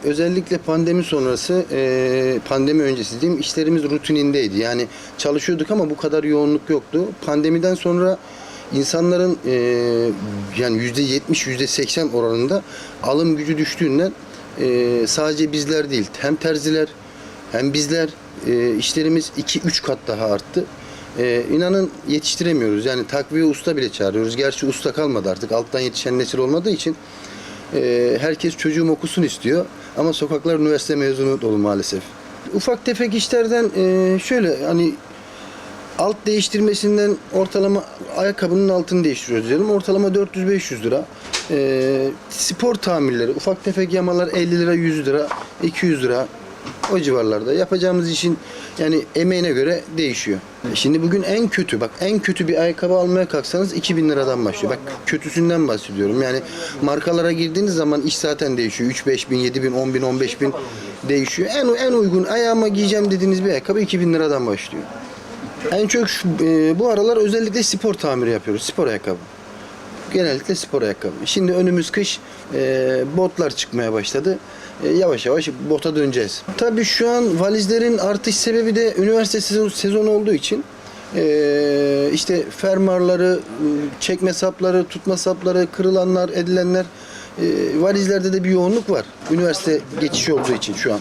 özellikle pandemi sonrası, pandemi öncesi diyeyim, işlerimiz rutinindeydi. Yani çalışıyorduk ama bu kadar yoğunluk yoktu. Pandemiden sonra insanların yani %70, %80 oranında alım gücü düştüğünden sadece bizler değil, hem terziler hem bizler işlerimiz 2-3 kat daha arttı. İnanın yetiştiremiyoruz. Yani takviye usta bile çağırıyoruz. Gerçi usta kalmadı artık. Alttan yetişen nesil olmadığı için herkes çocuğum okusun istiyor. Ama sokaklar üniversite mezunu dolu maalesef. Ufak tefek işlerden şöyle hani alt değiştirmesinden ortalama ayakkabının altını değiştiriyoruz diyelim. Ortalama 400-500 lira. Spor tamirleri, ufak tefek yamalar 50 lira, 100 lira, 200 lira. O civarlarda. Yapacağımız işin yani emeğine göre değişiyor. Şimdi bugün en kötü bir ayakkabı almaya kalksanız 2000 liradan başlıyor. Bak kötüsünden bahsediyorum. Yani markalara girdiğiniz zaman iş zaten değişiyor. 3-5 bin, 7 bin, 10 bin, 15 bin değişiyor. En uygun ayağıma giyeceğim dediğiniz bir ayakkabı 2000 liradan başlıyor. En çok bu aralar özellikle spor tamiri yapıyoruz. Spor ayakkabı. Genellikle spor ayakkabı. Şimdi önümüz kış, botlar çıkmaya başladı. Yavaş yavaş bota döneceğiz. Tabii şu an valizlerin artış sebebi de üniversite sezonu olduğu için işte fermuarları, çekme sapları, tutma sapları, kırılanlar, edilenler, valizlerde de bir yoğunluk var. Üniversite geçişi olduğu için şu an.